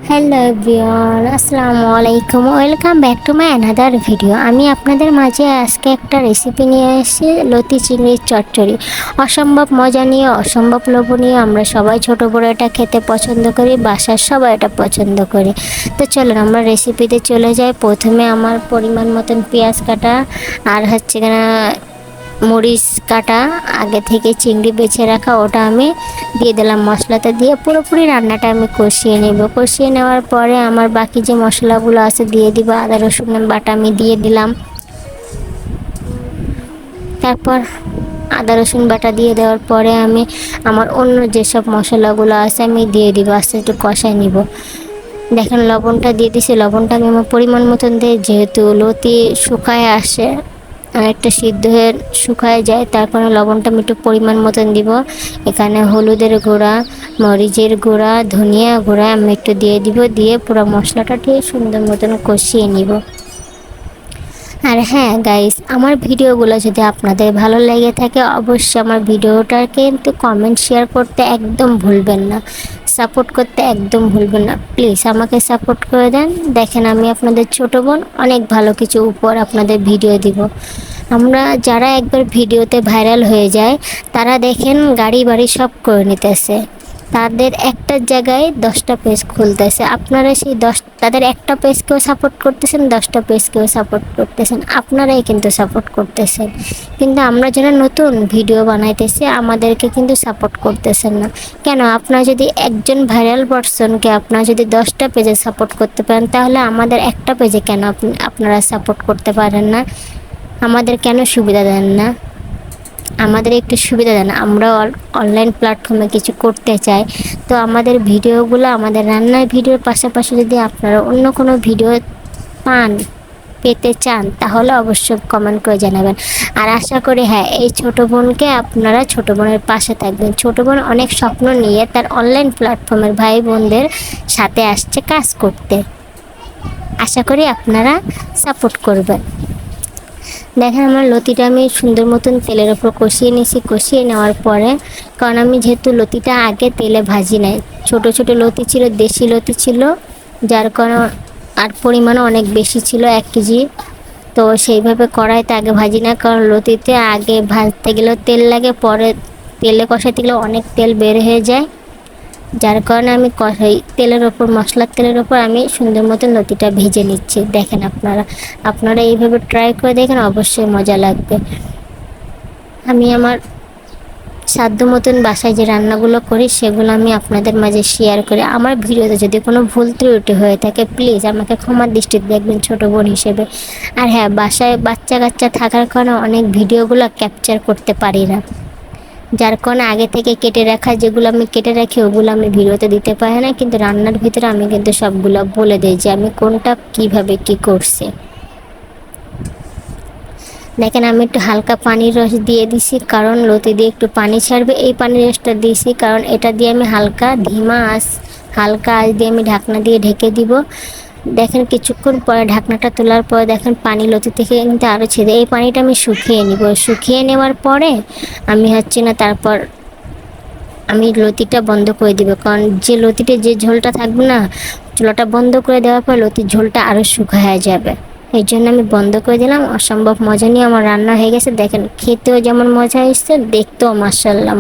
Hello everyone, আসসালামু আলাইকুম। Welcome back to my another video. আমি আপনাদের মাঝে আজকে একটা রেসিপি নিয়ে এসেছি, লতি চিংড়ির চচ্চড়ি। অসম্ভব মজা নিয়ে, অসম্ভব লোভনীয়। আমরা সবাই ছোট বড় এটা খেতে পছন্দ করি, বাসার সবাই এটা পছন্দ করে। তো চলুন আমরা রেসিপিতে চলে যাই। প্রথমে আমার পরিমাণ মতন পেঁয়াজ কাটা আর হচ্ছে কিনা মরিচ কাটা, আগে থেকে চিংড়ি বেছে রাখা, ওটা আমি দিয়ে দিলাম। মশলাটা দিয়ে পুরোপুরি রান্নাটা আমি কষিয়ে নেব। কষিয়ে নেওয়ার পরে আমার বাকি যে মশলাগুলো আছে দিয়ে দিব। আদা রসুন বাটা আমি দিয়ে দিলাম। তারপর আদা রসুন বাটা দিয়ে দেওয়ার পরে আমি আমার অন্য যেসব মশলাগুলো আছে আমি দিয়ে দিব। আস্তে একটু কষাই নিব। দেখেন লবণটা দিয়ে দিছি। লবণটা আমি আমার পরিমাণ মতন দিই, যেহেতু লতি শুকায় আসে, অনেকটা সিদ্ধ হয়ে শুকায় যায়, তারপরে লবণটা আমি একটু পরিমাণ মতন দিব। এখানে হলুদের গুঁড়া, মরিচের গুঁড়া, ধনিয়া গুঁড়া আমি একটু দিয়ে দিব। দিয়ে পুরো মশলাটা ঠিক সুন্দর মতন কষিয়ে নিব। আর হ্যাঁ গাইস, আমার ভিডিওগুলো যদি আপনাদের ভালো লেগে থাকে অবশ্যই আমার ভিডিওটাকে কিন্তু কমেন্ট শেয়ার করতে একদম ভুলবেন না, সাপোর্ট করতে একদম ভুলবেন না। প্লিজ আমাকে সাপোর্ট করে দেন। দেখেন আমি আপনাদের ছোট বোন, অনেক ভালো কিছু উপর আপনাদের ভিডিও দিব। আমরা যারা একবার ভিডিওতে ভাইরাল হয়ে যায় তারা দেখেন গাড়ি বাড়ি সব করে নিতেছে, তাদের একটা জায়গায় 10টা পেজ খুলতেছে। আপনারা সেই তাদের একটা পেজকেও সাপোর্ট করতেছেন, 10টা পেজকেও সাপোর্ট করতেছেন, আপনারাই কিন্তু সাপোর্ট করতেছেন। কিন্তু আমরা যারা নতুন ভিডিও বানাইতেছি আমাদেরকে কিন্তু সাপোর্ট করতেছেন না কেন? আপনারা যদি একজন ভাইরাল পারসনকে আপনারা যদি 10টা পেজে সাপোর্ট করতে পারেন, তাহলে আমাদের একটা পেজে কেন আপনারা সাপোর্ট করতে পারেন না? আমাদের কেন সুবিধা দেন না? আমাদের একটু সুবিধা দেন। আমরা অনলাইন প্ল্যাটফর্মে কিছু করতে চাই, তো আমাদের ভিডিওগুলো, আমাদের রান্নার ভিডিওর পাশাপাশি যদি আপনারা অন্য কোনো ভিডিও পেতে চান তাহলে অবশ্যই কমেন্ট করে জানাবেন। আর আশা করি হ্যাঁ, এই ছোটো বোনকে আপনারা ছোটো বোনের পাশে থাকবেন। ছোটো বোন অনেক স্বপ্ন নিয়ে তার অনলাইন প্ল্যাটফর্মের ভাই বোনদের সাথে আসছে কাজ করতে। আশা করি আপনারা সাপোর্ট করবেন। দেখেন আমার লতিটা আমি সুন্দর মতন তেলের ওপর কষিয়ে নিয়েছি। কষিয়ে নেওয়ার পরে, কারণ আমি যেহেতু লতিটা আগে তেলে ভাজি নাই, ছোট ছোট লতি ছিল, দেশি লতি ছিল, যার কারণে আর পরিমাণও অনেক বেশি ছিল, 1 কেজি। তো সেইভাবে কড়াইতে আগে ভাজি না, কারণ লতিতে আগে ভাজতে গেলেও তেল লাগে, পরে তেলে কষাইতে গেলেও অনেক তেল বের হয়ে যায়, যার কারণে আমি তেলের ওপর, মশলার তেলের ওপর আমি সুন্দর মতন লতিটা ভেজে নিচ্ছি। দেখেন আপনারা এইভাবে ট্রাই করে দেখেন, অবশ্যই মজা লাগবে। আমি আমার সাধ্য মতন বাসায় যে রান্নাগুলো করি সেগুলো আমি আপনাদের মাঝে শেয়ার করি। আমার ভিডিওতে যদি কোনো ভুল ত্রুটি হয়ে থাকে প্লিজ আমাকে ক্ষমার দৃষ্টিতে দেখবেন ছোটো বোন হিসেবে। আর হ্যাঁ, বাসায় বাচ্চা কাচ্চা থাকার কারণে অনেক ভিডিওগুলো ক্যাপচার করতে পারি না, যার কারণে আগে থেকে কেটে রাখা, যেগুলো আমি কেটে রাখি ওগুলো আমি ভিডিওতে দিতে পারি না, কিন্তু রান্নার ভিতরে আমি কিন্তু সবগুলো বলে দিই যে আমি কোনটা কিভাবে কি করছি। দেখেন আমি একটু হালকা পানির রস দিয়ে দিছি, কারণ লতি দিয়ে একটু পানি ছাড়বে। এই পানির রসটা দিয়েছি কারণ এটা দিয়ে আমি হালকা হালকা আঁচ দিয়ে আমি ঢাকনা দিয়ে ঢেকে দিব। দেখেন কিছুক্ষণ পরে ঢাকনাটা তোলার পরে দেখেন পানি লতি থেকে কিন্তু আরও ছেড়ে, এই পানিটা আমি শুকিয়ে নিব। শুকিয়ে নেওয়ার পরে আমি তারপর আমি লতিটা বন্ধ করে দিব, কারণ যে লতিতে যে ঝোলটা থাকবে না, চুলাটা বন্ধ করে দেওয়ার পর লতির ঝোলটা আরও শুকায় যাবে। এই জন্য আমি বন্ধ করে দিলাম। অসম্ভব মজা নিয়ে আমার রান্না হয়ে গেছে। দেখেন খেতেও যেমন মজা হয়েছে, দেখতেও মাশাআল্লাহ।